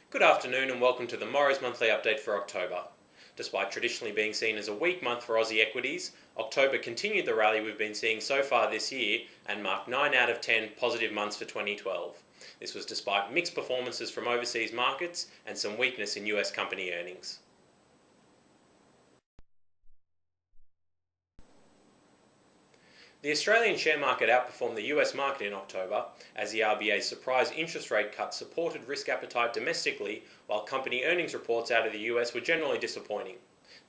Good afternoon and welcome to the Morrows monthly update for October. Despite traditionally being seen as a weak month for Aussie equities, October continued the rally we've been seeing so far this year and marked 9 out of 10 positive months for 2012. This was despite mixed performances from overseas markets and some weakness in US company earnings. The Australian share market outperformed the US market in October as the RBA's surprise interest rate cut supported risk appetite domestically, while company earnings reports out of the US were generally disappointing.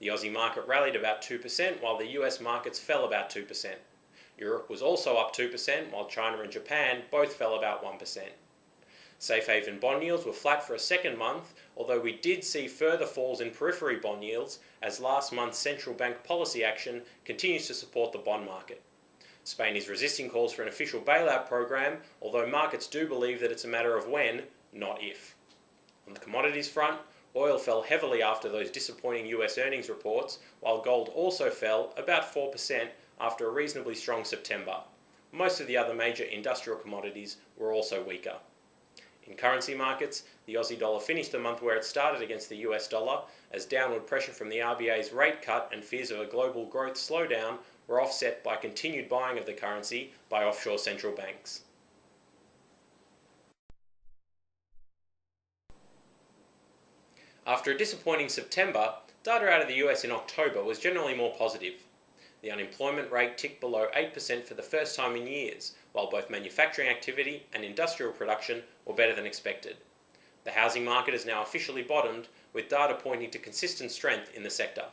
The Aussie market rallied about 2%, while the US markets fell about 2%. Europe was also up 2%, while China and Japan both fell about 1%. Safe haven bond yields were flat for a second month, although we did see further falls in periphery bond yields as last month's central bank policy action continues to support the bond market. Spain is resisting calls for an official bailout program, although markets do believe that it's a matter of when, not if. On the commodities front, oil fell heavily after those disappointing US earnings reports, while gold also fell about 4% after a reasonably strong September. Most of the other major industrial commodities were also weaker. In currency markets, the Aussie dollar finished the month where it started against the US dollar, as downward pressure from the RBA's rate cut and fears of a global growth slowdown were offset by continued buying of the currency by offshore central banks. After a disappointing September, data out of the US in October was generally more positive. The unemployment rate ticked below 8% for the first time in years, while both manufacturing activity and industrial production were better than expected. The housing market has now officially bottomed, with data pointing to consistent strength in the sector.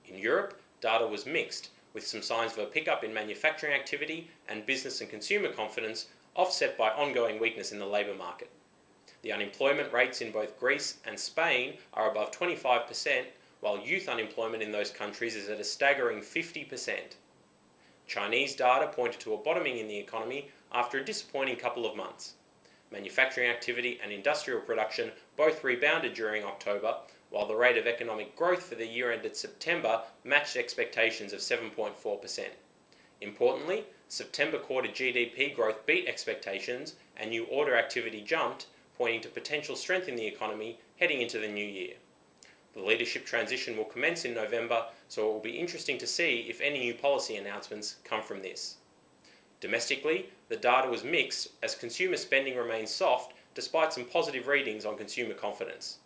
In Europe, data was mixed, with some signs of a pickup in manufacturing activity and business and consumer confidence offset by ongoing weakness in the labour market. The unemployment rates in both Greece and Spain are above 25%, while youth unemployment in those countries is at a staggering 50%. Chinese data pointed to a bottoming in the economy after a disappointing couple of months. Manufacturing activity and industrial production both rebounded during October, while the rate of economic growth for the year ended September matched expectations of 7.4%. Importantly, September quarter GDP growth beat expectations and new order activity jumped, pointing to potential strength in the economy heading into the new year. The leadership transition will commence in November, so it will be interesting to see if any new policy announcements come from this. Domestically, the data was mixed as consumer spending remains soft despite some positive readings on consumer confidence.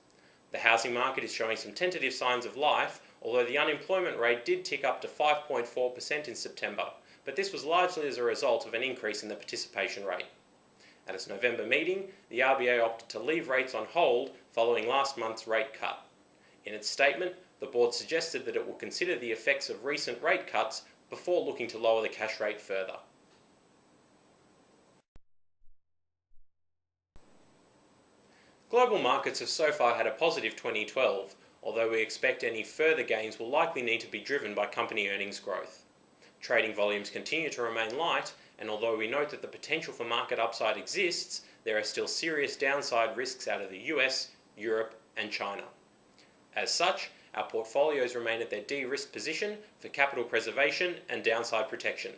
The housing market is showing some tentative signs of life, although the unemployment rate did tick up to 5.4% in September, but this was largely as a result of an increase in the participation rate. At its November meeting, the RBA opted to leave rates on hold following last month's rate cut. In its statement, the board suggested that it will consider the effects of recent rate cuts before looking to lower the cash rate further. Global markets have so far had a positive 2012, although we expect any further gains will likely need to be driven by company earnings growth. Trading volumes continue to remain light, and although we note that the potential for market upside exists, there are still serious downside risks out of the US, Europe, and China. As such, our portfolios remain at their de-risked position for capital preservation and downside protection.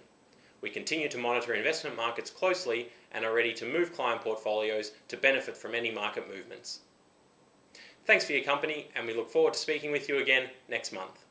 We continue to monitor investment markets closely and are ready to move client portfolios to benefit from any market movements. Thanks for your company, and we look forward to speaking with you again next month.